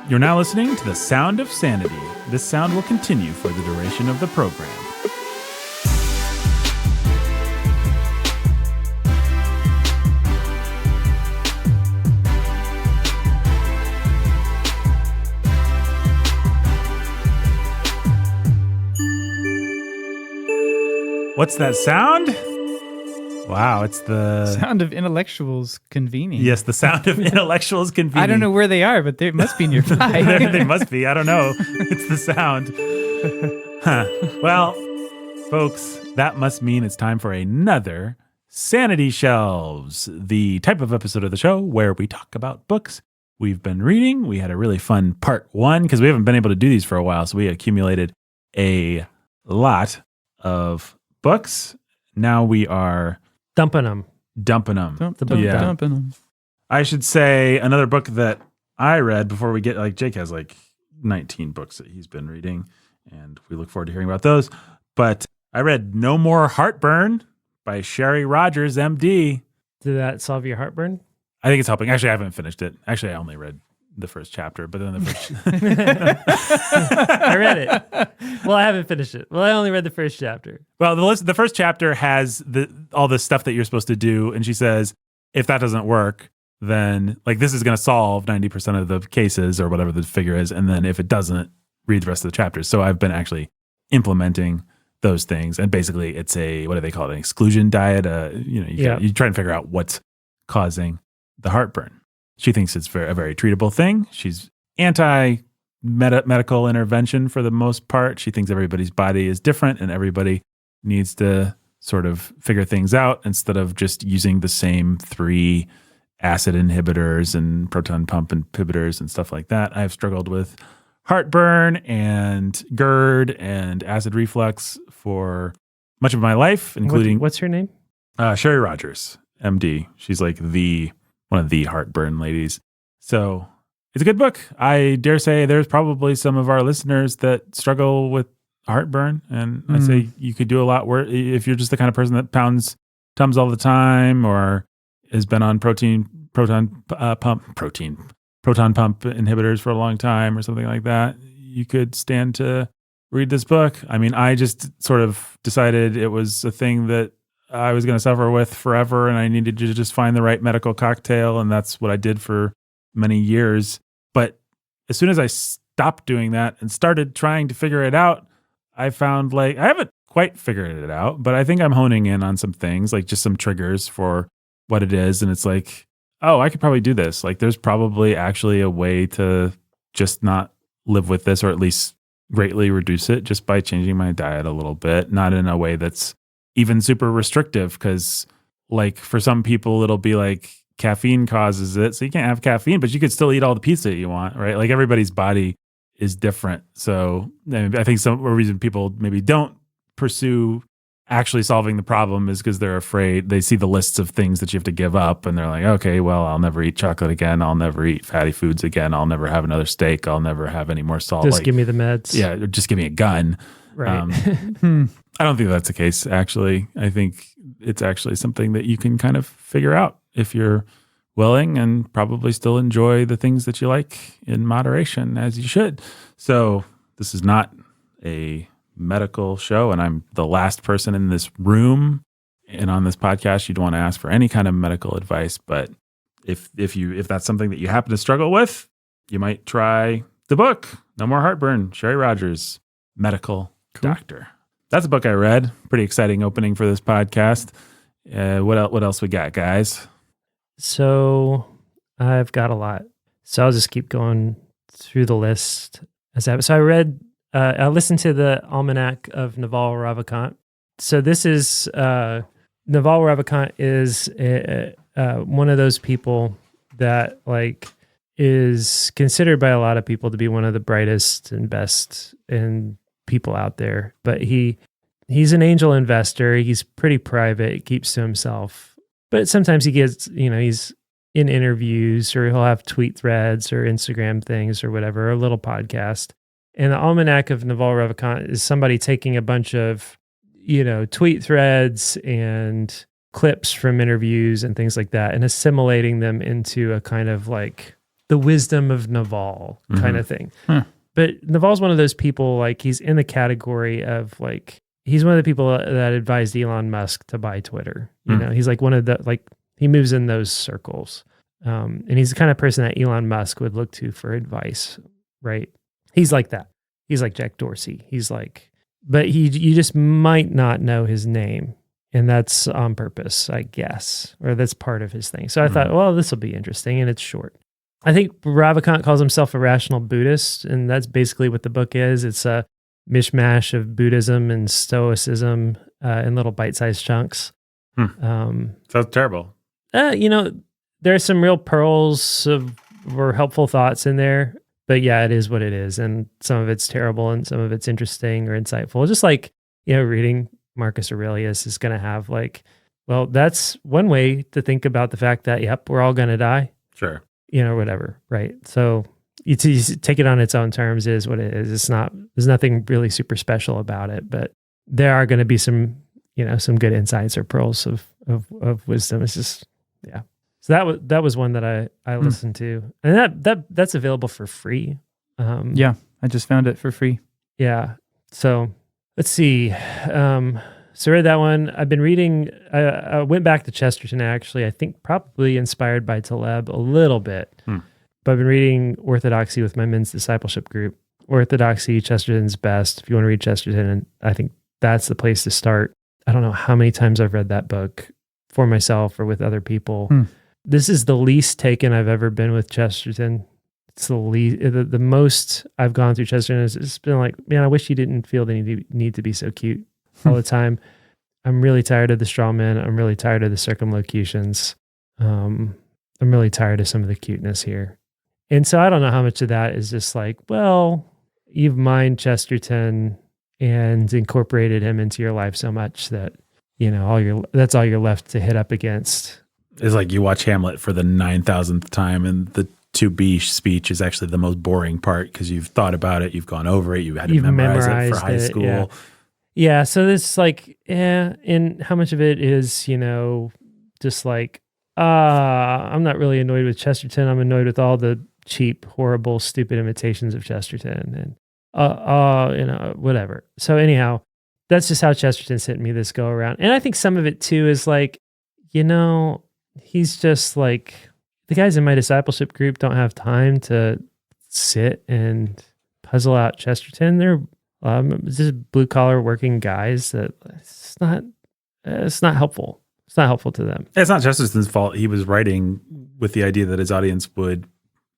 You're now listening to The Sound of Sanity. This sound will continue for the duration of the program. What's that sound? Wow, it's the sound of intellectuals convening. Yes, the sound of intellectuals convening. I don't know where they are, but they must be nearby. They must be. I don't know. It's the sound. Huh. Well, folks, that must mean it's time for another Sanity Shelves, the type of episode of the show where we talk about books we've been reading. We had a really fun part one because we haven't been able to do these for a while, so we accumulated a lot of books. Now we are dumping them. Dumping them. I should say another book that I read before we get, like, Jake has like 19 books that he's been reading, and we look forward to hearing about those. But I read No More Heartburn by Sherry Rogers, MD. Did that solve your heartburn? I think it's helping. Actually, I haven't finished it. Actually, I only read the first chapter, but then the first... I read it. Well, I haven't finished it. Well, I only read the first chapter. Well, the first chapter has all the stuff that you're supposed to do, and she says, if that doesn't work, then like this is going to solve 90% of the cases or whatever the figure is, and then if it doesn't, read the rest of the chapters. So I've been actually implementing those things, and basically it's a, what do they call it, an exclusion diet? You try and figure out what's causing the heartburn. She thinks it's a very treatable thing. She's anti-medical intervention for the most part. She thinks everybody's body is different and everybody needs to sort of figure things out instead of just using the same 3 acid inhibitors and proton pump inhibitors and stuff like that. I've struggled with heartburn and GERD and acid reflux for much of my life, including... What's her name? Sherry Rogers, MD. She's like one of the heartburn ladies. So it's a good book. I dare say there's probably some of our listeners that struggle with heartburn. And I say you could do a lot worse if you're just the kind of person that pounds Tums all the time or has been on proton pump inhibitors for a long time or something like that. You could stand to read this book. I mean, I just sort of decided it was a thing that I was going to suffer with forever, and I needed to just find the right medical cocktail, and that's what I did for many years. But as soon as I stopped doing that and started trying to figure it out, I found I haven't quite figured it out, but I think I'm honing in on some things, like just some triggers for what it is, and it's like, oh, I could probably do this. Like there's probably actually a way to just not live with this, or at least greatly reduce it just by changing my diet a little bit, not in a way that's even super restrictive, because like for some people it'll be like caffeine causes it, so you can't have caffeine, but you could still eat all the pizza you want, right? Like everybody's body is different. So I think some reason people maybe don't pursue actually solving the problem is because they're afraid. They see the lists of things that you have to give up, and they're like, okay, well, I'll never eat chocolate again. I'll never eat fatty foods again. I'll never have another steak. I'll never have any more salt. Just give me the meds. Yeah, or just give me a gun. Right. I don't think that's the case, actually. I think it's actually something that you can kind of figure out if you're willing, and probably still enjoy the things that you like in moderation, as you should. So this is not a medical show, and I'm the last person in this room and on this podcast you'd want to ask for any kind of medical advice. But if that's something that you happen to struggle with, you might try the book, No More Heartburn, Sherry Rogers, Medical Doctor. That's a book I read. Pretty exciting opening for this podcast. What else we got, guys? So I've got a lot. So I'll just keep going through the list. So I read, I listened to the Almanac of Naval Ravikant. So this is, Naval Ravikant is one of those people that is considered by a lot of people to be one of the brightest and best people out there. But he's an angel investor. He's pretty private, keeps to himself. But sometimes he gets, he's in interviews, or he'll have tweet threads or Instagram things or whatever, or a little podcast. And the Almanac of Naval Ravikant is somebody taking a bunch of, tweet threads and clips from interviews and things like that, and assimilating them into a kind of the wisdom of Naval kind of thing. Huh. But Naval's one of those people, like he's in the category of like, he's one of the people that advised Elon Musk to buy Twitter. You know, he's like one of the, like he moves in those circles. And he's the kind of person that Elon Musk would look to for advice, right? He's like that. He's like Jack Dorsey. He's like, but you just might not know his name. And that's on purpose, I guess, or that's part of his thing. So I thought, well, this will be interesting, and it's short. I think Ravikant calls himself a rational Buddhist, and that's basically what the book is. It's a mishmash of Buddhism and Stoicism in little bite-sized chunks. Sounds terrible. You know, there's some real pearls or helpful thoughts in there, but yeah, it is what it is. And some of it's terrible and some of it's interesting or insightful. Just like, you know, reading Marcus Aurelius is going to have like, well, that's one way to think about the fact that, yep, we're all going to die. Sure. You know, whatever. Right. So you take it on its own terms is what it is. It's not, there's nothing really super special about it, but there are going to be some, you know, some good insights or pearls of wisdom. It's just, yeah. So that was one that I listened to, and that's available for free. Yeah. I just found it for free. Yeah. So let's see. So I read that one. I've been reading, I went back to Chesterton actually, I think probably inspired by Taleb a little bit, but I've been reading Orthodoxy with my men's discipleship group. Orthodoxy, Chesterton's best. If you want to read Chesterton, and I think that's the place to start. I don't know how many times I've read that book for myself or with other people. This is the least taken I've ever been with Chesterton. It's the most I've gone through Chesterton is it's been like, man, I wish you didn't feel the need to be so cute all the time. I'm really tired of the straw men. I'm really tired of the circumlocutions. I'm really tired of some of the cuteness here. And so I don't know how much of that is just like, well, you've mined Chesterton and incorporated him into your life so much that, you know, that's all you're left to hit up against. It's like you watch Hamlet for the 9,000th time, and the to be speech is actually the most boring part because you've thought about it, you've gone over it, you've had to memorize it for high school. Yeah. Yeah, so this like, and how much of it is, you know, just like, I'm not really annoyed with Chesterton. I'm annoyed with all the cheap, horrible, stupid imitations of Chesterton and, you know, whatever. So anyhow, that's just how Chesterton's hitting me this go around. And I think some of it too is like, you know, he's just like, the guys in my discipleship group don't have time to sit and puzzle out Chesterton. They're just blue collar working guys that it's not helpful. It's not helpful to them. It's not Chesterton's fault. He was writing with the idea that his audience would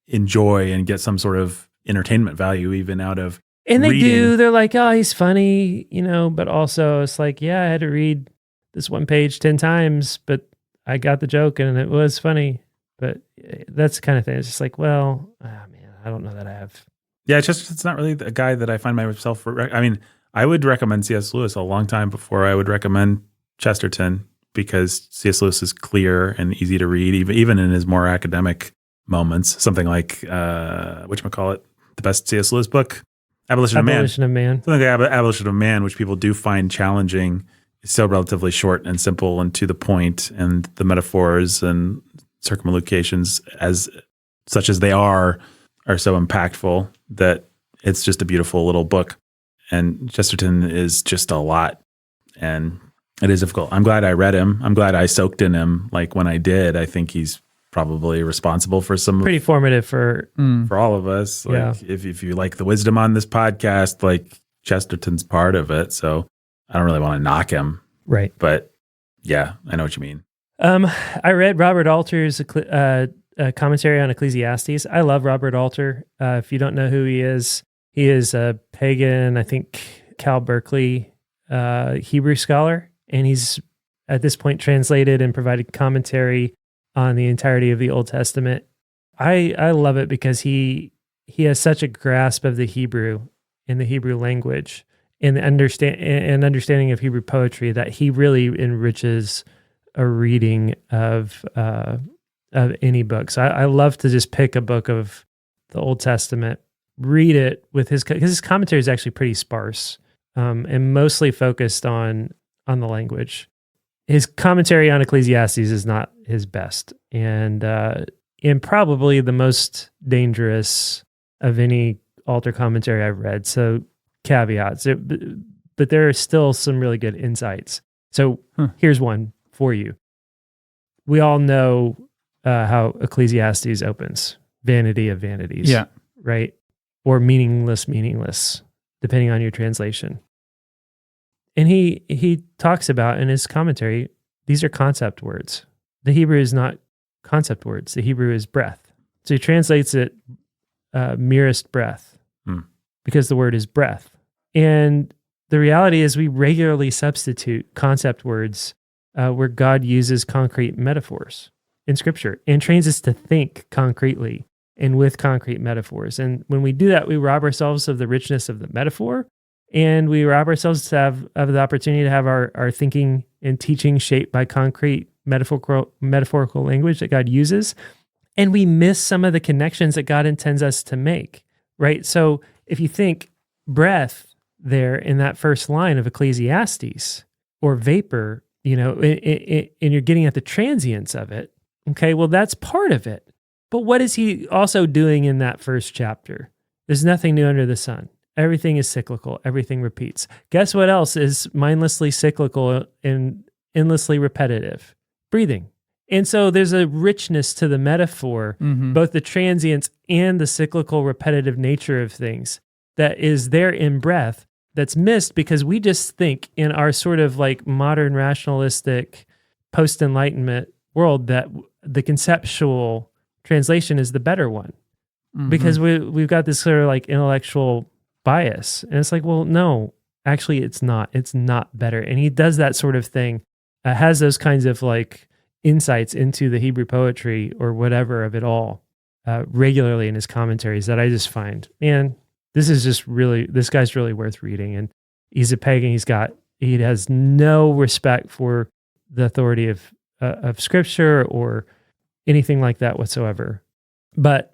enjoy and get some sort of entertainment value even out of and they reading. do. They're like, oh, he's funny, you know, but also it's like, yeah, I had to read this one page 10 times, but I got the joke and it was funny. But that's the kind of thing. It's just like, well, man, I don't know that I have. Yeah, Chesterton's not really a guy that I find myself. I mean, I would recommend C.S. Lewis a long time before I would recommend Chesterton because C.S. Lewis is clear and easy to read, even in his more academic moments. Something like, whatchamacallit, the best C.S. Lewis book, Abolition of Man. Something like Abolition of Man, which people do find challenging, is so relatively short and simple and to the point, and the metaphors and circumlocutions as such as they are so impactful that it's just a beautiful little book. And Chesterton is just a lot, and it is difficult. I'm glad I read him. I'm glad I soaked in him. Like when I did, I think he's probably responsible for some pretty formative for all of us. Like if you like the wisdom on this podcast, like Chesterton's part of it. So I don't really want to knock him. Right. But yeah, I know what you mean. I read Robert Alter's commentary on Ecclesiastes. I love Robert Alter. If you don't know who he is a pagan, I think Cal Berkeley Hebrew scholar, and he's at this point translated and provided commentary on the entirety of the Old Testament. I love it because he has such a grasp of the Hebrew and the Hebrew language and the understanding of Hebrew poetry that he really enriches a reading of any book. So I love to just pick a book of the Old Testament, read it with because his commentary is actually pretty sparse and mostly focused on the language. His commentary on Ecclesiastes is not his best, and and probably the most dangerous of any altar commentary I've read. So caveats, but there are still some really good insights. So here's one for you. We all know how Ecclesiastes opens, vanity of vanities, right? Or meaningless, depending on your translation. And he talks about in his commentary, these are concept words. The Hebrew is not concept words. The Hebrew is breath. So he translates it merest breath because the word is breath. And the reality is we regularly substitute concept words where God uses concrete metaphors in Scripture and trains us to think concretely and with concrete metaphors. And when we do that, we rob ourselves of the richness of the metaphor, and we rob ourselves of the opportunity to have our thinking and teaching shaped by concrete metaphorical language that God uses. And we miss some of the connections that God intends us to make, right? So if you think breath there in that first line of Ecclesiastes, or vapor, and you're getting at the transience of it, okay, well, that's part of it. But what is he also doing in that first chapter? There's nothing new under the sun. Everything is cyclical. Everything repeats. Guess what else is mindlessly cyclical and endlessly repetitive? Breathing. And so there's a richness to the metaphor, both the transience and the cyclical repetitive nature of things that is there in breath that's missed because we just think in our sort of like modern rationalistic post-enlightenment world that the conceptual translation is the better one because we've got this sort of like intellectual bias. And it's like, well, no, actually it's not. It's not better. And he does that sort of thing, has those kinds of like insights into the Hebrew poetry or whatever of it all regularly in his commentaries that I just find, man, this guy's really worth reading. And he's a pagan. He has no respect for the authority of Scripture or anything like that whatsoever. But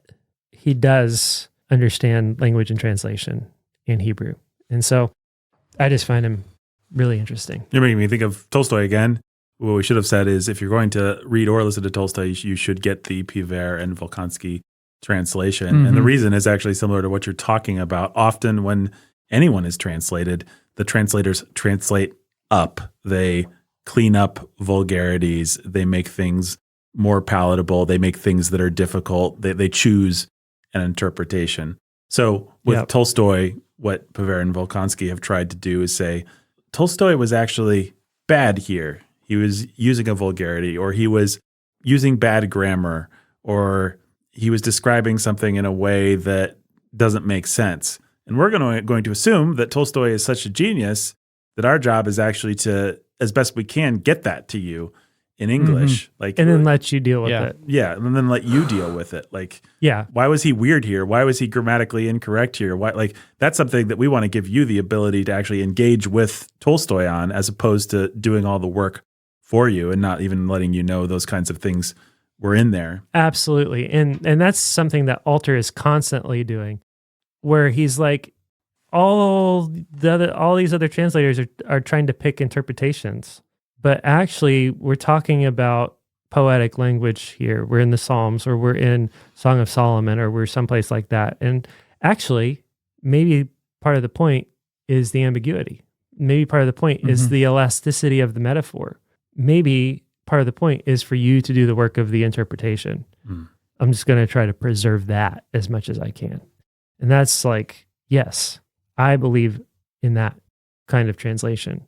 he does understand language and translation in Hebrew. And so I just find him really interesting. You're making me think of Tolstoy again. What we should have said is if you're going to read or listen to Tolstoy, you should get the Piver and Volkansky translation. And the reason is actually similar to what you're talking about. Often when anyone is translated, the translators translate up. They clean up vulgarities. They make things more palatable. They make things that are difficult. They choose an interpretation. So with Tolstoy, what Piver and Volkansky have tried to do is say, Tolstoy was actually bad here. He was using a vulgarity, or he was using bad grammar, or he was describing something in a way that doesn't make sense. And we're going to assume that Tolstoy is such a genius that our job is actually to, as best we can, get that to you in English. And then let you deal with it. Yeah, and then let you deal with it. Why was he weird here? Why was he grammatically incorrect here? Why? That's something that we want to give you the ability to actually engage with Tolstoy on, as opposed to doing all the work for you and not even letting you know those kinds of things were in there. Absolutely. And that's something that Alter is constantly doing, where he's like, all these other translators are trying to pick interpretations. But actually, we're talking about poetic language here. We're in the Psalms, or we're in Song of Solomon, or we're someplace like that. And actually, maybe part of the point is the ambiguity. Maybe part of the point is the elasticity of the metaphor. Maybe part of the point is for you to do the work of the interpretation. I'm just going to try to preserve that as much as I can. And that's like, yes, I believe in that kind of translation.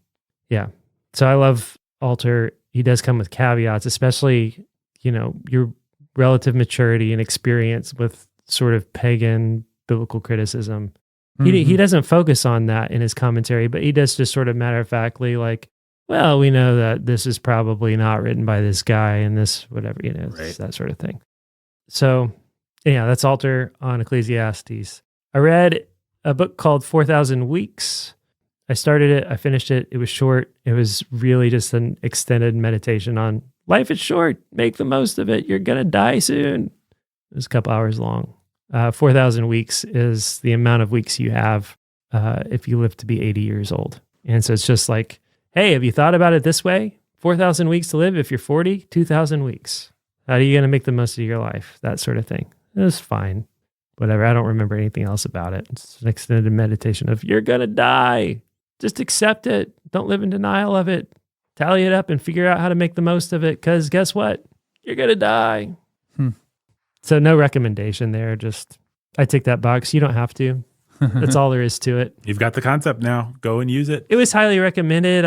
Yeah. So I love Alter. He does come with caveats, especially, your relative maturity and experience with sort of pagan biblical criticism. He doesn't focus on that in his commentary, but he does just sort of matter-of-factly like, well, we know that this is probably not written by this guy and this whatever, right. That sort of thing. So, yeah, that's Alter on Ecclesiastes. I read a book called 4,000 Weeks. I started it. I finished it. It was short. It was really just an extended meditation on life is short. Make the most of it. You're going to die soon. It was a couple hours long. 4,000 weeks is the amount of weeks you have if you live to be 80 years old. And so it's just like, hey, have you thought about it this way? 4,000 weeks to live. If you're 40, 2,000 weeks. How are you going to make the most of your life? That sort of thing. It was fine. Whatever. I don't remember anything else about it. It's an extended meditation of you're going to die. Just accept it. Don't live in denial of it. Tally it up and figure out how to make the most of it. Because guess what? You're going to die. So no recommendation there. Just, I tick that box. You don't have to. That's all there is to it. You've got the concept now. Go and use it. It was highly recommended.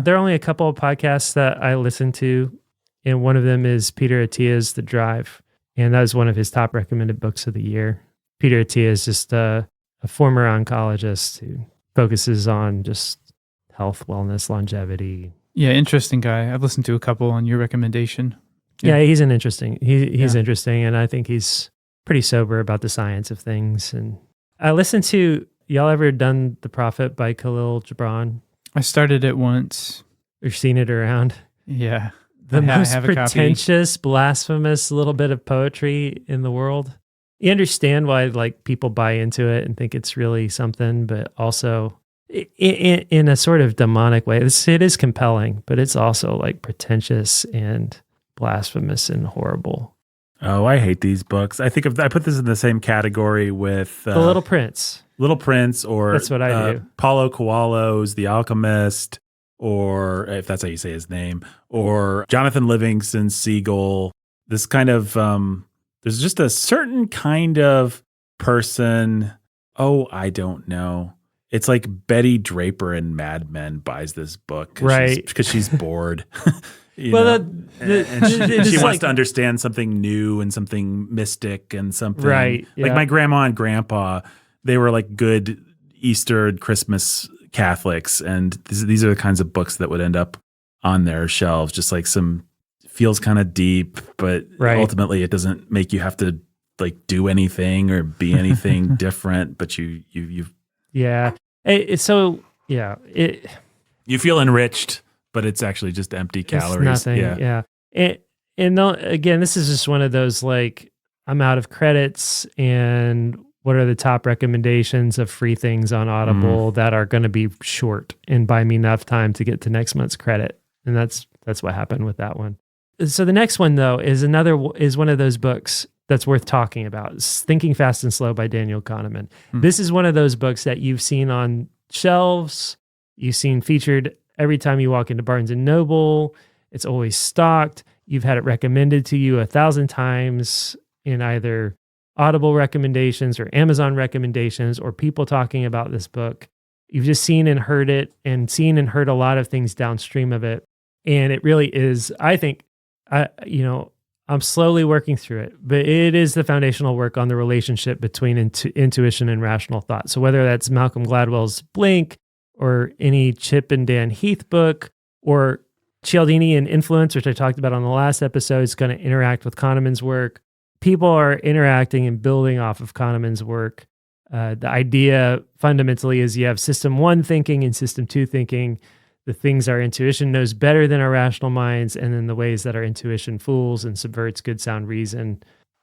There are only a couple of podcasts that I listen to, and one of them is Peter Attia's The Drive, and that was one of his top recommended books of the year. Peter Attia is just a former oncologist who focuses on just health, wellness, longevity. Yeah, interesting guy. I've listened to a couple on your recommendation. Yeah, he's an interesting. He's interesting, and I think he's pretty sober about the science of things. And I listened to, y'all ever done The Prophet by Khalil Gibran? I started it once. Or seen it around? Yeah. The I most have a copy. pretentious, blasphemous little bit of poetry in the world. You understand why like people buy into it and think it's really something, but also in a sort of demonic way. It is compelling, but it's also like pretentious and blasphemous and horrible. Oh, I hate these books. I put this in the same category with The Little Prince. Little Prince, or That's what I do. Paulo Coelho's The Alchemist, or if that's how you say his name, or Jonathan Livingston's Seagull. This kind of there's just a certain kind of person. Oh, I don't know. It's like Betty Draper in Mad Men buys this book, right? Because she's bored. She She wants to understand something new and something mystic and something right. Yeah. Like my grandma and grandpa, they were like good Easter and Christmas Catholics, and these are the kinds of books that would end up on their shelves. Just like some feels kind of deep, but ultimately it doesn't make you have to like do anything or be anything different. But you yeah. You feel enriched. But it's actually just empty calories. It's nothing. Yeah. And again, this is just one of those like, I'm out of credits, and what are the top recommendations of free things on Audible that are going to be short and buy me enough time to get to next month's credit? And that's what happened with that one. So the next one though is one of those books that's worth talking about. It's Thinking Fast and Slow by Daniel Kahneman. This is one of those books that you've seen on shelves, you've seen featured every time you walk into Barnes & Noble. It's always stocked. You've had it recommended to you 1,000 times in either Audible recommendations or Amazon recommendations or people talking about this book. You've just seen and heard it, and seen and heard a lot of things downstream of it. And it really is, I think, I'm slowly working through it, but it is the foundational work on the relationship between intuition and rational thought. So whether that's Malcolm Gladwell's Blink, or any Chip and Dan Heath book, or Cialdini and Influence, which I talked about on the last episode, is going to interact with Kahneman's work. People are interacting and building off of Kahneman's work. The idea fundamentally is you have system 1 thinking and system 2 thinking. The things our intuition knows better than our rational minds, and then the ways that our intuition fools and subverts good sound reason.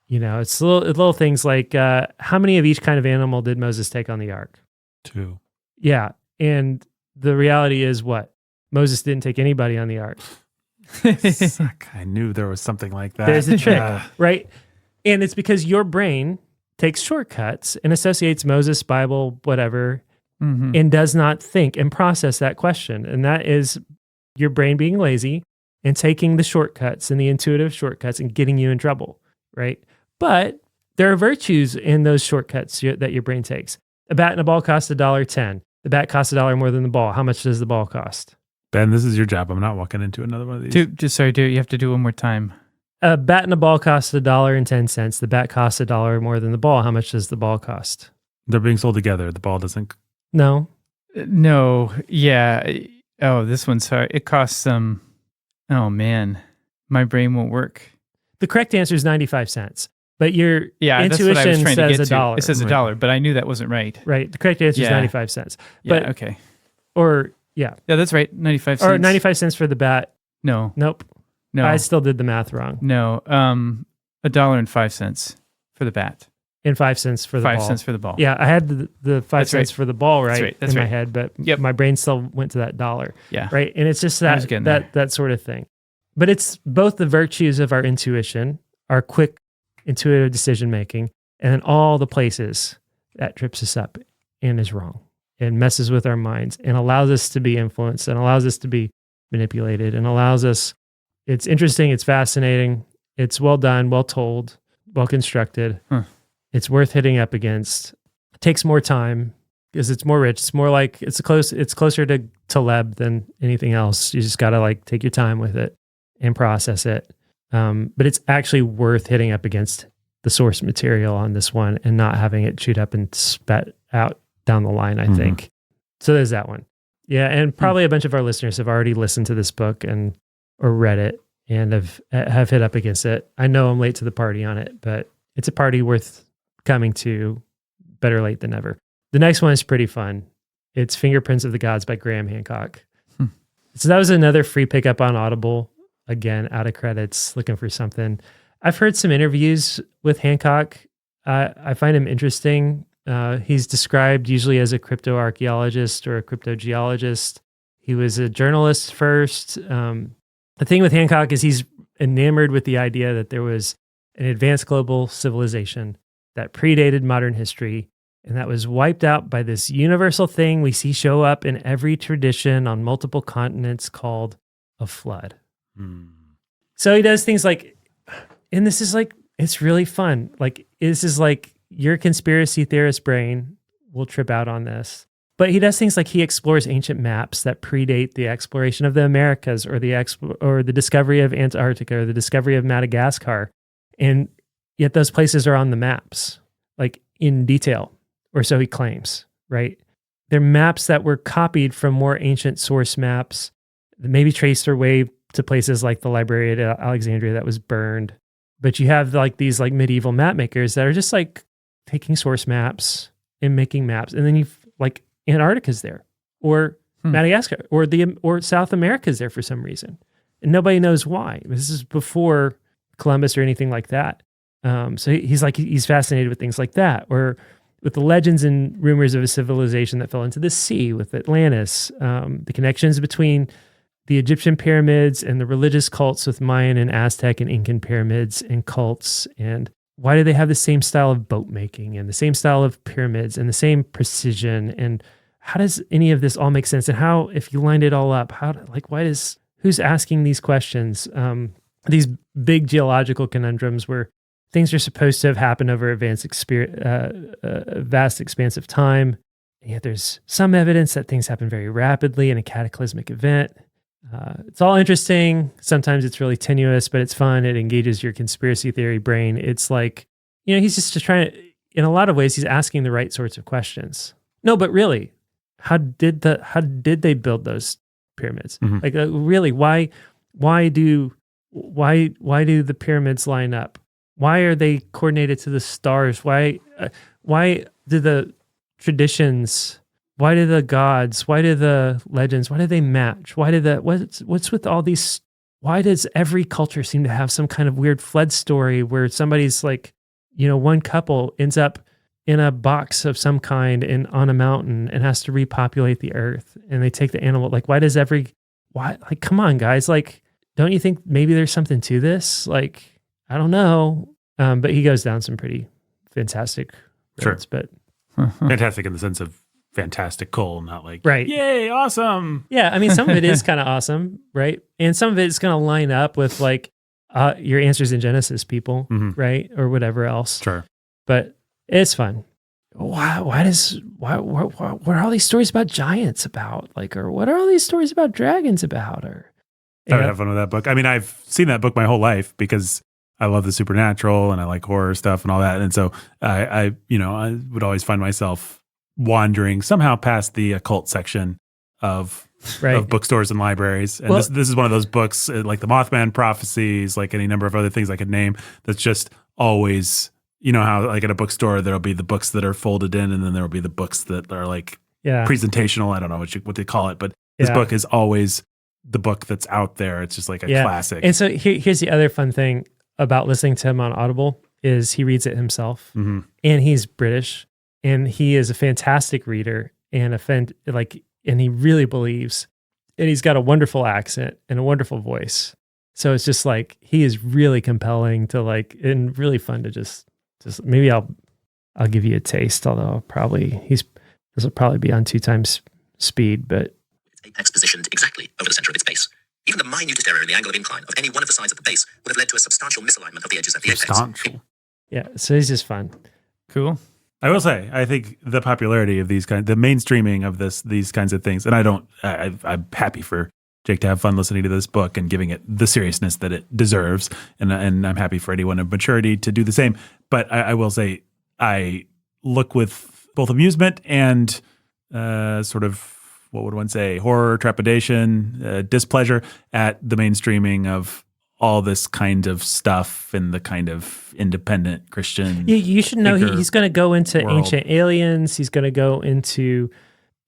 It's little things like how many of each kind of animal did Moses take on the ark? 2. Yeah. And the reality is what? Moses didn't take anybody on the ark. I knew there was something like that. There's a trick, right? And it's because your brain takes shortcuts and associates Moses, Bible, whatever, and does not think and process that question. And that is your brain being lazy and taking the shortcuts and the intuitive shortcuts and getting you in trouble, right? But there are virtues in those shortcuts that your brain takes. A bat and a ball cost $1.10. The bat costs $1 more than the ball. How much does the ball cost? Ben, this is your job. I'm not walking into another one of these. Dude, you have to do it one more time. A bat and a ball costs $1.10. The bat costs $1 more than the ball. How much does the ball cost? They're being sold together. The ball doesn't. No. No. Yeah. Oh, this one's hard. It costs oh man, my brain won't work. The correct answer is 95 cents. But your that's what I was intuition trying to says get to. $1. It says $1, but I knew that wasn't right. Right. The correct answer is 95 cents. But, okay. Or, yeah. Yeah, that's right. 95 cents. Or 95 cents for the bat. No. Nope. No. I still did the math wrong. No. $1.05 for the bat. And 5 cents for the ball. 5 cents for the ball. Yeah, I had the 5 cents for the ball That's my head, but my brain still went to that $1. Yeah. Right. And it's just that sort of thing. but it's both the virtues of our intuition, our quick intuitive decision making, and then all the places that trips us up and is wrong and messes with our minds and allows us to be influenced and allows us to be manipulated and allows us. It's interesting. It's fascinating. It's well done, well told, well constructed. It's worth hitting up against. It takes more time because it's more rich. It's more like it's closer to Taleb than anything else. You just got to like take your time with it and process it. But it's actually worth hitting up against the source material on this one and not having it chewed up and spat out down the line, I think. So there's that one. Yeah, and probably a bunch of our listeners have already listened to this book or read it and have hit up against it. I know I'm late to the party on it, but it's a party worth coming to. Better late than never. The next one is pretty fun. It's Fingerprints of the Gods by Graham Hancock. So that was another free pickup on Audible. Again, out of credits, looking for something. I've heard some interviews with Hancock. I find him interesting. He's described usually as a cryptoarchaeologist or a cryptogeologist. He was a journalist first. The thing with Hancock is he's enamored with the idea that there was an advanced global civilization that predated modern history and that was wiped out by this universal thing we see show up in every tradition on multiple continents called a flood. So he does things like, and this is like, it's really fun. Like, this is like your conspiracy theorist brain will trip out on this. But he does things like he explores ancient maps that predate the exploration of the Americas or the discovery of Antarctica or the discovery of Madagascar. And yet those places are on the maps, like in detail, or so he claims, right? They're maps that were copied from more ancient source maps that maybe traced their way to places like the Library at Alexandria that was burned. But you have like these like medieval map makers that are just like taking source maps and making maps. And then you've like Antarctica's there or Madagascar or South America's there for some reason. And nobody knows why. This is before Columbus or anything like that. So he's fascinated with things like that, or with the legends and rumors of a civilization that fell into the sea with Atlantis, the connections between the Egyptian pyramids and the religious cults with Mayan and Aztec and Incan pyramids and cults. And why do they have the same style of boat making and the same style of pyramids and the same precision? And how does any of this all make sense? And how, if you lined it all up, who's asking these questions? These big geological conundrums where things are supposed to have happened over a vast expanse of time. And yet there's some evidence that things happen very rapidly in a cataclysmic event. It's all interesting. Sometimes it's really tenuous, but it's fun. It engages your conspiracy theory brain. It's like, he's just trying to, in a lot of ways, he's asking the right sorts of questions. No, but really, how did they build those pyramids? Like, really, why do the pyramids line up? Why are they coordinated to the stars? Why do the traditions? Why do the gods? Why do the legends? Why do they match? What's with all these? Why does every culture seem to have some kind of weird flood story where somebody's like, one couple ends up in a box of some kind and on a mountain and has to repopulate the earth, and they take the animal. Like, like, come on, guys. Like, don't you think maybe there's something to this? Like, I don't know. But he goes down some pretty fantastic roads. Sure. But fantastic in the sense of fantastical, not like, right. Yay, awesome. Yeah, I mean, some of it is kind of awesome, right? And some of it is going to line up with like your answers in Genesis, people, right? Or whatever else. Sure. But it's fun. What are all these stories about giants about? Like, or what are all these stories about dragons about? Or I would have fun with that book. I mean, I've seen that book my whole life because I love the supernatural and I like horror stuff and all that. And so I would always find myself wandering somehow past the occult section of bookstores and libraries. And this is one of those books, like the Mothman prophecies, like any number of other things I could name, that's just always, how like at a bookstore, there'll be the books that are folded in and then there'll be the books that are like presentational. I don't know what they call it, but this book is always the book that's out there. It's just like a classic. And so here's the other fun thing about listening to him on Audible is he reads it himself, and he's British, and he is a fantastic reader and and he really believes, and he's got a wonderful accent and a wonderful voice. So it's just like he is really compelling to like, and really fun to just maybe I'll give you a taste. Although this will probably be on 2 times speed, but its apex positioned exactly over the center of its base. Even the minutest error in the angle of incline of any one of the sides of the base would have led to a substantial misalignment of the edges at the apex. Substantial. yeah. So he's just fun. Cool. I will say, I think the popularity of the mainstreaming of these kinds of things, and I'm happy for Jake to have fun listening to this book and giving it the seriousness that it deserves, and I'm happy for anyone of maturity to do the same. But I will say, I look with both amusement and sort of, what would one say, horror, trepidation, displeasure at the mainstreaming of all this kind of stuff in the kind of independent Christian. You should know he's going to go into world. ancient aliens. He's going to go into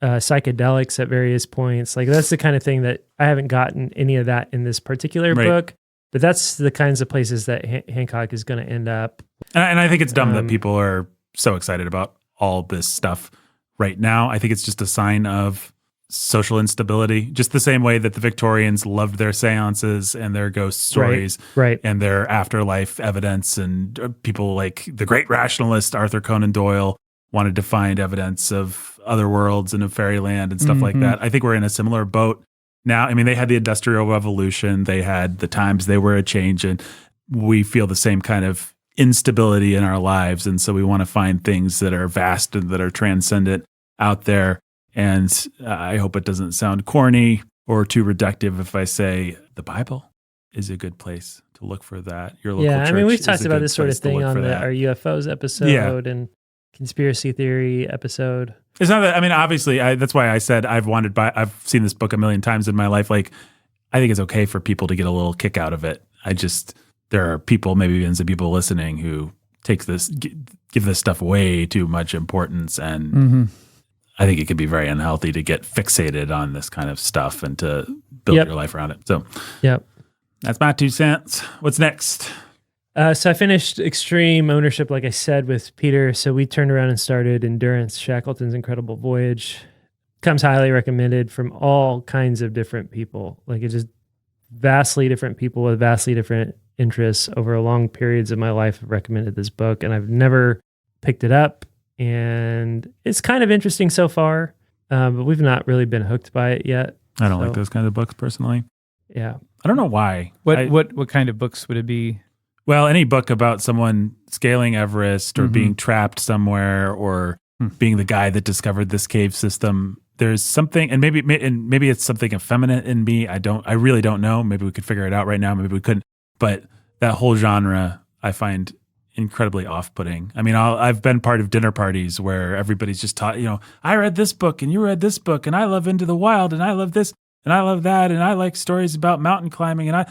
psychedelics at various points. Like that's the kind of thing that I haven't gotten any of that in this particular book, but that's the kinds of places that Hancock is going to end up. And I think it's dumb that people are so excited about all this stuff right now. I think it's just a sign of social instability, just the same way that the Victorians loved their seances and their ghost stories right. and their afterlife evidence, and people like the great rationalist Arthur Conan Doyle wanted to find evidence of other worlds and of fairyland and stuff like that. I think we're in a similar boat now. I mean, they had the Industrial Revolution, they had the times they were a change, and we feel the same kind of instability in our lives. And so we want to find things that are vast and that are transcendent out there. And I hope it doesn't sound corny or too reductive if I say the Bible is a good place to look for that. Your local church. I mean, we've is talked a about good this sort of place to thing look on for that. our UFOs episode and conspiracy theory episode. It's not that, I mean, obviously, that's why I said I've seen this book a million times in my life. Like, I think it's okay for people to get a little kick out of it. There are people, maybe even some people listening who give this stuff way too much importance, and I think it can be very unhealthy to get fixated on this kind of stuff and to build your life around it. So, that's my 2 cents. What's next? So I finished Extreme Ownership, like I said, with Peter. So we turned around and started Endurance, Shackleton's Incredible Voyage. Comes highly recommended from all kinds of different people. Like it's just vastly different people with vastly different interests over long periods of my life have recommended this book, and I've never picked it up. And it's kind of interesting so far, but we've not really been hooked by it yet. I don't like those kinds of books personally. Yeah. I don't know why. What kind of books would it be? Well, any book about someone scaling Everest or being trapped somewhere or being the guy that discovered this cave system, there's something, and maybe it's something effeminate in me. I really don't know. Maybe we could figure it out right now. Maybe we couldn't. But that whole genre I find incredibly off-putting. I mean, I've been part of dinner parties where everybody's just taught, I read this book and you read this book and I love Into the Wild and I love this and I love that and I like stories about mountain climbing and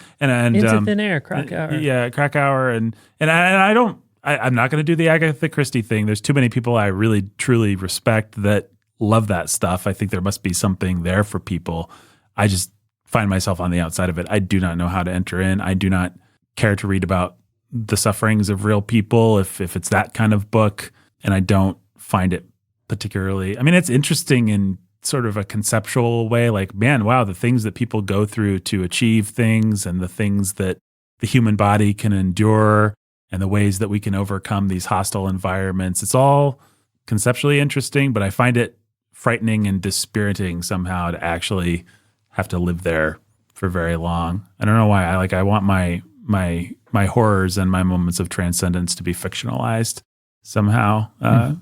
Into Thin Air, Krakauer. Yeah, Krakauer and I'm not going to do the Agatha Christie thing. There's too many people I really truly respect that love that stuff. I think there must be something there for people. I just find myself on the outside of it. I do not know how to enter in. I do not care to read about the sufferings of real people if it's that kind of book, and I don't find it particularly, I mean, it's interesting in sort of a conceptual way, like, man, wow, the things that people go through to achieve things and the things that the human body can endure and the ways that we can overcome these hostile environments. It's all conceptually interesting, but I find it frightening and dispiriting somehow to actually have to live there for very long. I don't know why. I want my horrors and my moments of transcendence to be fictionalized somehow.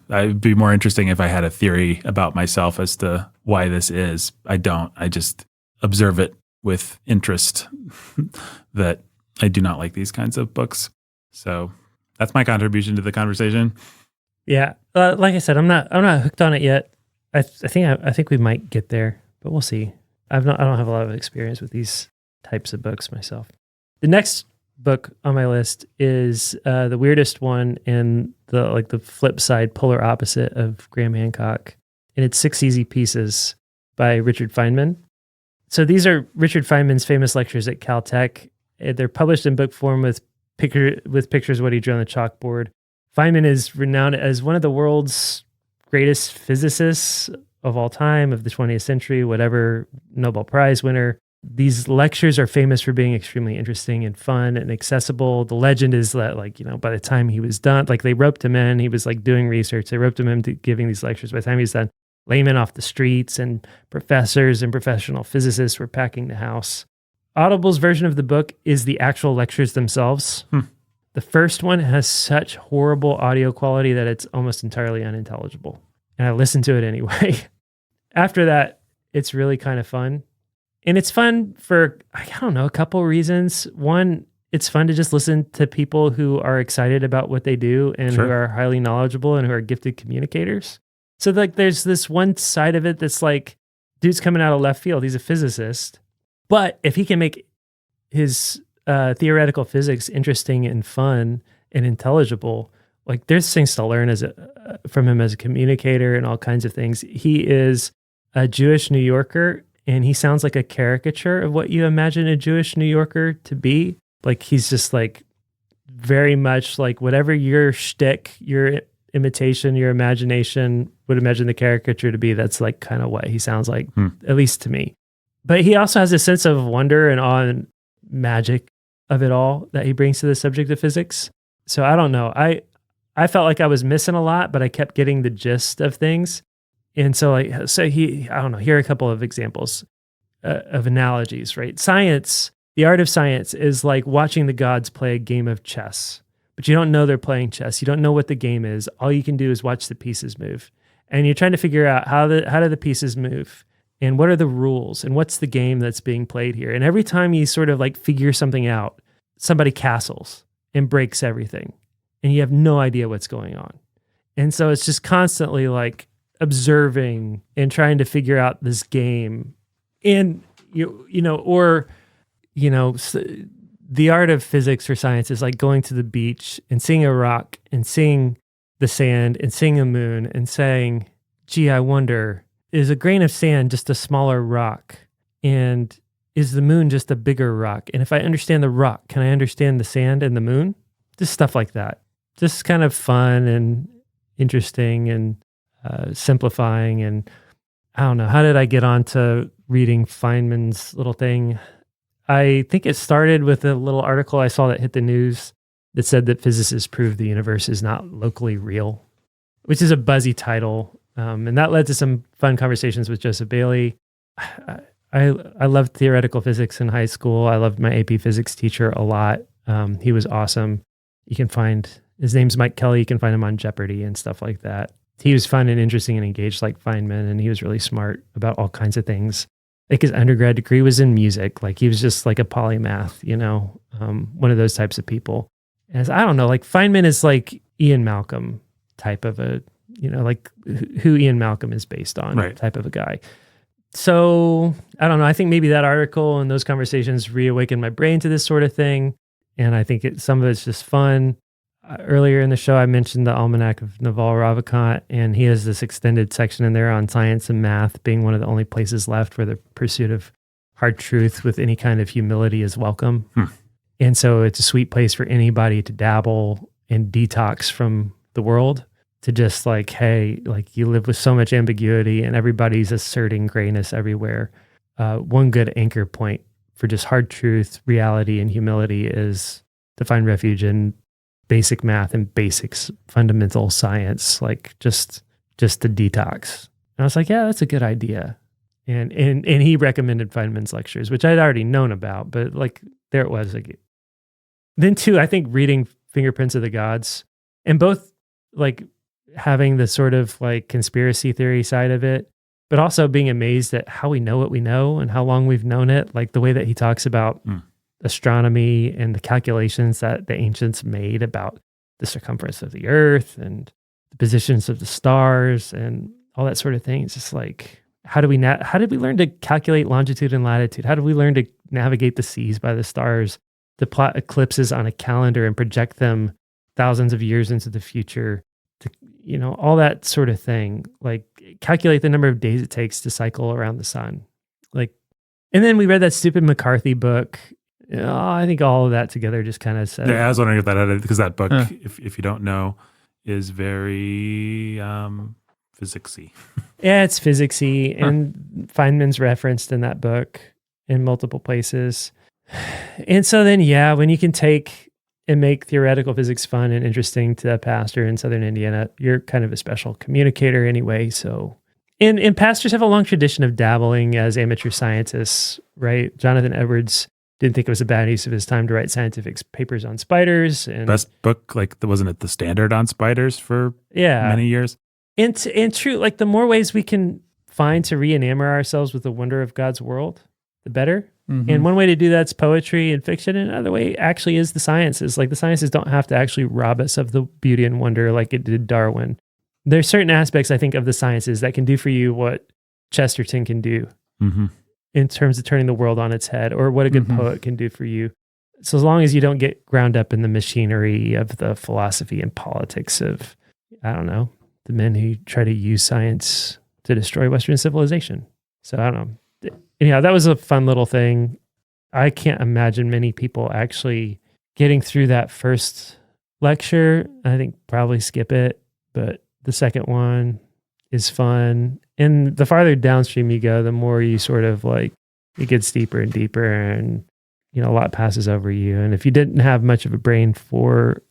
It'd be more interesting if I had a theory about myself as to why this is. I don't. I just observe it with interest that I do not like these kinds of books. So that's my contribution to the conversation. Yeah. Like I said, I'm not hooked on it yet. I think we might get there, but we'll see. I don't have a lot of experience with these types of books myself. The next book on my list is the weirdest one and the flip side, polar opposite of Graham Hancock, and it's 6 Easy Pieces by Richard Feynman. So these are Richard Feynman's famous lectures at Caltech. They're published in book form with pictures of what he drew on the chalkboard. Feynman is renowned as one of the world's greatest physicists of all time, of the 20th century, whatever, Nobel Prize winner. These lectures are famous for being extremely interesting and fun and accessible. The legend is that, like, by the time he was done, like, they roped him in. He was like doing research. They roped him into giving these lectures. By the time he was done, laymen off the streets and professors and professional physicists were packing the house. Audible's version of the book is the actual lectures themselves. The first one has such horrible audio quality that it's almost entirely unintelligible. And I listened to it anyway. After that, it's really kind of fun. And it's fun for, I don't know, a couple reasons. One, it's fun to just listen to people who are excited about what they do and who are highly knowledgeable and who are gifted communicators. So like there's this one side of it that's like, dude's coming out of left field. He's a physicist. But if he can make his theoretical physics interesting and fun and intelligible, like there's things to learn from him as a communicator and all kinds of things. He is a Jewish New Yorker, and he sounds like a caricature of what you imagine a Jewish New Yorker to be. Like he's just like very much like whatever your shtick, your imitation, your imagination would imagine the caricature to be. That's like kind of what he sounds like, at least to me. But he also has a sense of wonder and awe and magic of it all that he brings to the subject of physics. So I don't know. I felt like I was missing a lot, but I kept getting the gist of things. And so I don't know, here are a couple of examples of analogies, right? Science, the art of science is like watching the gods play a game of chess, but you don't know they're playing chess. You don't know what the game is. All you can do is watch the pieces move. And you're trying to figure out how do the pieces move and what are the rules and what's the game that's being played here. And every time you sort of like figure something out, somebody castles and breaks everything and you have no idea what's going on. And so it's just constantly like observing and trying to figure out this game. And the art of physics or science is like going to the beach and seeing a rock and seeing the sand and seeing a moon and saying, gee, I wonder, is a grain of sand just a smaller rock? And is the moon just a bigger rock? And if I understand the rock, can I understand the sand and the moon? Just stuff like that. Just kind of fun and interesting and simplifying. And I don't know, how did I get on to reading Feynman's little thing? I think it started with a little article I saw that hit the news that said that physicists prove the universe is not locally real, which is a buzzy title. And that led to some fun conversations with Joseph Bailey. I loved theoretical physics in high school. I loved my AP physics teacher a lot. He was awesome. You can find, his name's Mike Kelly. You can find him on Jeopardy and stuff like that. He was fun and interesting and engaged like Feynman, and he was really smart about all kinds of things. Like his undergrad degree was in music. Like he was just like a polymath, one of those types of people. And I don't know, like Feynman is like Ian Malcolm type of a, like who Ian Malcolm is based on type of a guy. So I don't know. I think maybe that article and those conversations reawakened my brain to this sort of thing. And I think some of it's just fun. Earlier in the show, I mentioned the Almanac of Naval Ravikant, and he has this extended section in there on science and math being one of the only places left where the pursuit of hard truth with any kind of humility is welcome. And so it's a sweet place for anybody to dabble and detox from the world, to just like, hey, like you live with so much ambiguity and everybody's asserting grayness everywhere. One good anchor point for just hard truth, reality, and humility is to find refuge in basic math and basics, fundamental science, like just the detox. And I was like, yeah, that's a good idea. And he recommended Feynman's lectures, which I'd already known about, but like there it was. Like, then too, I think reading Fingerprints of the Gods, and both like having the sort of like conspiracy theory side of it, but also being amazed at how we know what we know and how long we've known it. Like the way that he talks about astronomy and the calculations that the ancients made about the circumference of the earth and the positions of the stars and all that sort of thing. It's just like, how did we learn to calculate longitude and latitude? How did we learn to navigate the seas by the stars, to plot eclipses on a calendar and project them thousands of years into the future, to, all that sort of thing, like calculate the number of days it takes to cycle around the sun. Like, and then we read that stupid McCarthy book. I think all of that together just kind of said. Yeah, I was wondering if that had, because that book, if you don't know, is very physicsy. Yeah, it's physicsy, and Feynman's referenced in that book. in multiple places. And so then, yeah, when you can take and make theoretical physics fun and interesting to a pastor in Southern Indiana, you're kind of a special communicator anyway. So, and pastors have a long tradition of dabbling as amateur scientists, right? Jonathan Edwards didn't think it was a bad use of his time to write scientific papers on spiders. And Best book, like, wasn't it The Standard on Spiders for many years? And true, like the more ways we can find to re-enamor ourselves with the wonder of God's world, the better. Mm-hmm. And one way to do that's poetry and fiction, and another way actually is the sciences. Like the sciences don't have to actually rob us of the beauty and wonder like it did Darwin. There's certain aspects, I think, of the sciences that can do for you what Chesterton can do in terms of turning the world on its head, or what a good poet can do for you. So as long as you don't get ground up in the machinery of the philosophy and politics of, I don't know, the men who try to use science to destroy Western civilization. So I don't know. Anyhow, that was a fun little thing. I can't imagine many people actually getting through that first lecture. I think probably skip it, but the second one is fun. And the farther downstream you go, the more you sort of like, it gets deeper and deeper, and you know, a lot passes over you. And if you didn't have much of a brain for,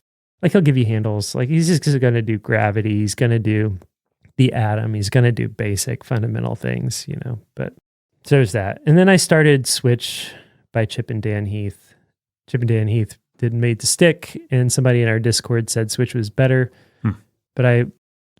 like, he'll give you handles. Like, he's just going to do gravity. He's going to do the atom. He's going to do basic fundamental things, you know. But so there's that. And then I started Switch by Chip and Dan Heath. Chip and Dan Heath did Made to Stick, and somebody in our Discord said Switch was better. But I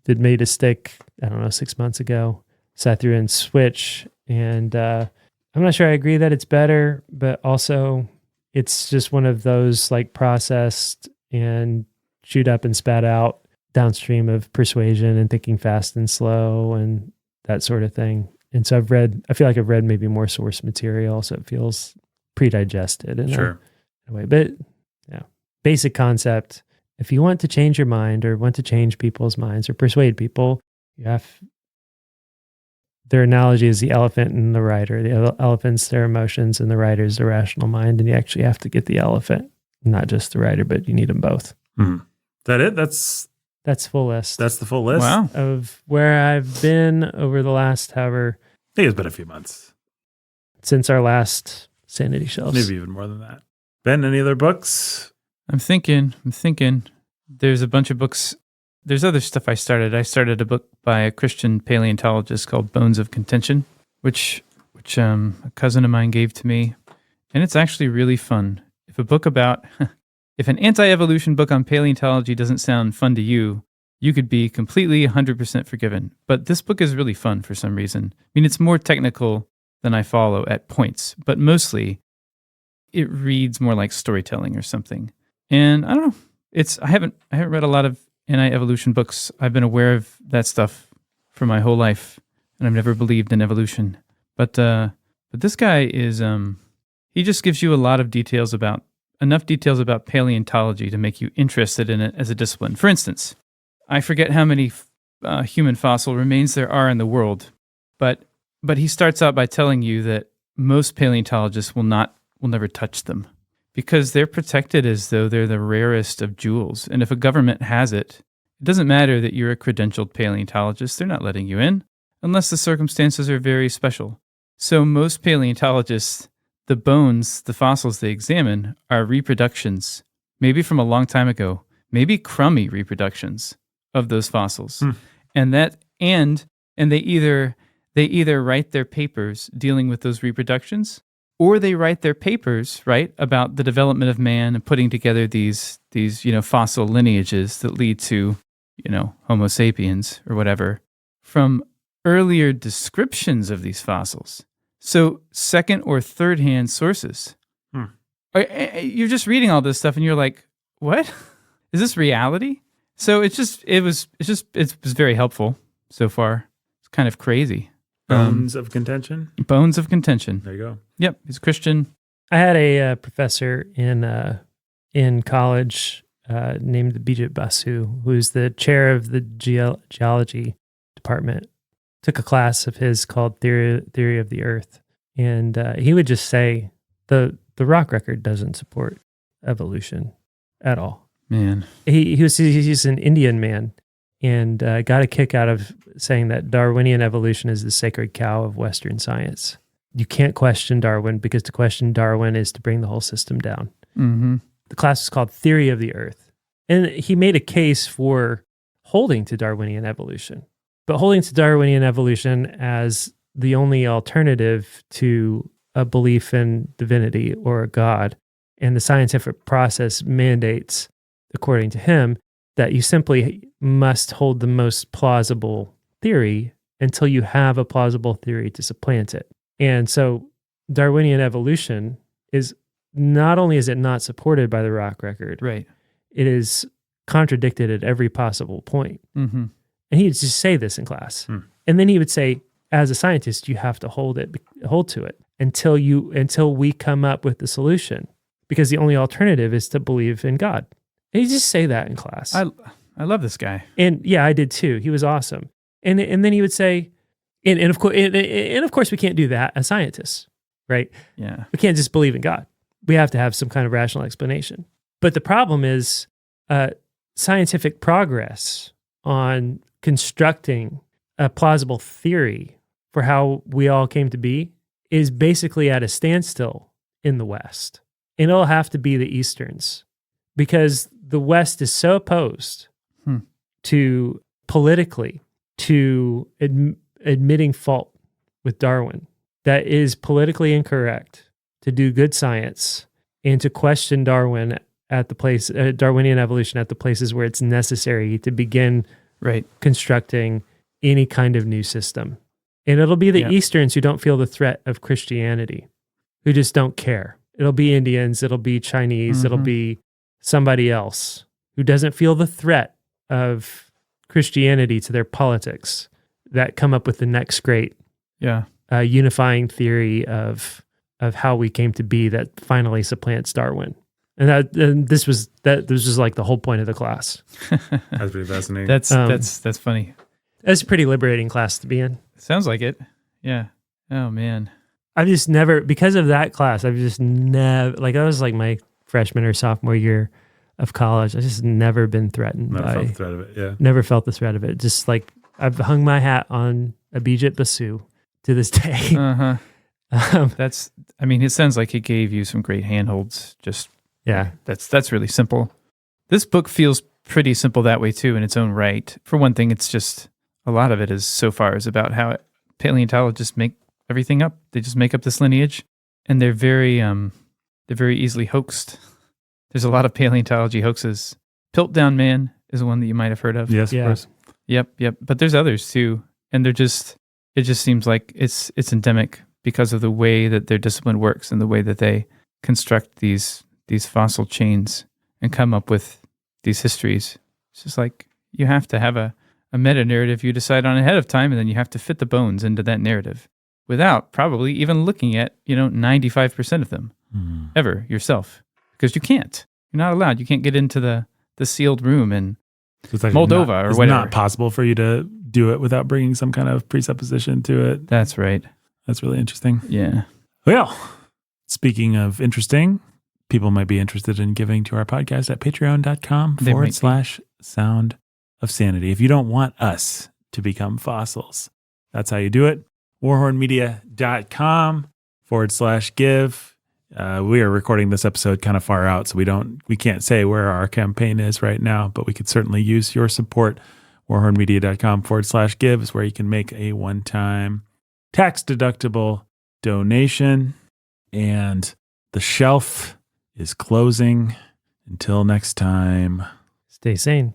did Made to Stick, I don't know, 6 months ago. Sat through and Switch, and I'm not sure I agree that it's better, but also it's just one of those like processed and chewed up and spat out downstream of Persuasion and Thinking Fast and Slow and that sort of thing. And so I feel like I've read maybe more source material, so it feels pre-digested in a way. But yeah, basic concept. If you want to change your mind or want to change people's minds or persuade people, you have, their analogy is the elephant and the rider. The elephant's their emotions and the rider's the rational mind. And you actually have to get the elephant, not just the rider, but you need them both. Is that it? That's full list. That's the full list? Wow. Of where I've been over the last I think it's been a few months. Since our last Sanity Shelves. Maybe even more than that. Ben, any other books? I'm thinking. There's a bunch of books. There's other stuff I started. I started a book by a Christian paleontologist called Bones of Contention, which a cousin of mine gave to me. And it's actually really fun. If an anti-evolution book on paleontology doesn't sound fun to you, you could be completely 100% forgiven. But this book is really fun for some reason. I mean, it's more technical than I follow at points, but mostly it reads more like storytelling or something. And I don't know. I haven't read a lot of anti-evolution books. I've been aware of that stuff for my whole life, and I've never believed in evolution. But this guy is he just gives you enough details about paleontology to make you interested in it as a discipline. For instance, I forget how many human fossil remains there are in the world, but he starts out by telling you that most paleontologists will never touch them because they're protected as though they're the rarest of jewels. And if a government has it, it doesn't matter that you're a credentialed paleontologist. They're not letting you in unless the circumstances are very special. So most paleontologists, the bones, the fossils they examine are reproductions, maybe from a long time ago, maybe crummy reproductions of those fossils. And they either write their papers dealing with those reproductions, or they write their papers, right, about the development of man and putting together these fossil lineages that lead to, Homo sapiens or whatever, from earlier descriptions of these fossils. So second or third hand sources. You're just reading all this stuff and you're like, what? Is this reality? So it was very helpful so far. It's kind of crazy. Bones of Contention? Bones of Contention. There you go. Yep, he's Christian. I had a professor in college named Bijit Basu, who's the chair of the geology department. Took a class of his called Theory of the Earth, and he would just say the rock record doesn't support evolution at all. Man, he's an Indian man, and got a kick out of saying that Darwinian evolution is the sacred cow of Western science. You can't question Darwin because to question Darwin is to bring the whole system down. Mm-hmm. The class is called Theory of the Earth. And he made a case for holding to Darwinian evolution, but holding to Darwinian evolution as the only alternative to a belief in divinity or a God. And the scientific process mandates, according to him, that you simply must hold the most plausible theory until you have a plausible theory to supplant it. And so Darwinian evolution is not only is it not supported by the rock record, Right. it is contradicted at every possible point. Mm-hmm. And he would just say this in class. And then he would say, as a scientist, you have to hold to it until we come up with the solution, because the only alternative is to believe in God. And he'd just say that in class. I love this guy. And yeah, I did too. He was awesome. And then he would say, and of course we can't do that as scientists, right? Yeah. We can't just believe in God. We have to have some kind of rational explanation. But the problem is scientific progress on constructing a plausible theory for how we all came to be is basically at a standstill in the West. And it'll have to be the Easterns, because the West is so opposed to politically to admitting fault with Darwin that it is politically incorrect to do good science and to question Darwinian evolution at the places where it's necessary to begin constructing any kind of new system. And it'll be the Easterns who don't feel the threat of Christianity, who just don't care. It'll be Indians, it'll be Chinese, it'll be somebody else who doesn't feel the threat of Christianity to their politics that come up with the next great unifying theory of how we came to be that finally supplants Darwin. And this was like the whole point of the class. That's pretty fascinating. That's funny. That's a pretty liberating class to be in. Sounds like it. Yeah. Oh man. I've just never, because of that class, I've just never, like that was like my freshman or sophomore year of college. I just never been threatened Never felt the threat of it. Yeah. Never felt the threat of it. Just like I've hung my hat on Abhijit Basu to this day. Uh-huh. It sounds like he gave you some great handholds. That's really simple. This book feels pretty simple that way too in its own right. For one thing, it's just a lot of it is so far is about how paleontologists make everything up. They just make up this lineage, and they're very easily hoaxed. There's a lot of paleontology hoaxes. Piltdown Man is one that you might have heard of. Yes, of course. Yep. But there's others too, and it just seems like it's endemic because of the way that their discipline works and the way that they construct these fossil chains and come up with these histories. It's just like you have to have a meta narrative you decide on ahead of time, and then you have to fit the bones into that narrative without probably even looking at 95% of them ever yourself, because you can't. You're not allowed. You can't get into the sealed room in Moldova or whatever. It's not possible for you to do it without bringing some kind of presupposition to it. That's right. That's really interesting. Yeah. Well, speaking of interesting, people might be interested in giving to our podcast at patreon.com/Sound of Sanity. If you don't want us to become fossils, that's how you do it. warhornmedia.com/give. We are recording this episode kind of far out, so we can't say where our campaign is right now, but we could certainly use your support. warhornmedia.com/give is where you can make a one-time tax-deductible donation. And the shelf is closing. Until next time. Stay sane.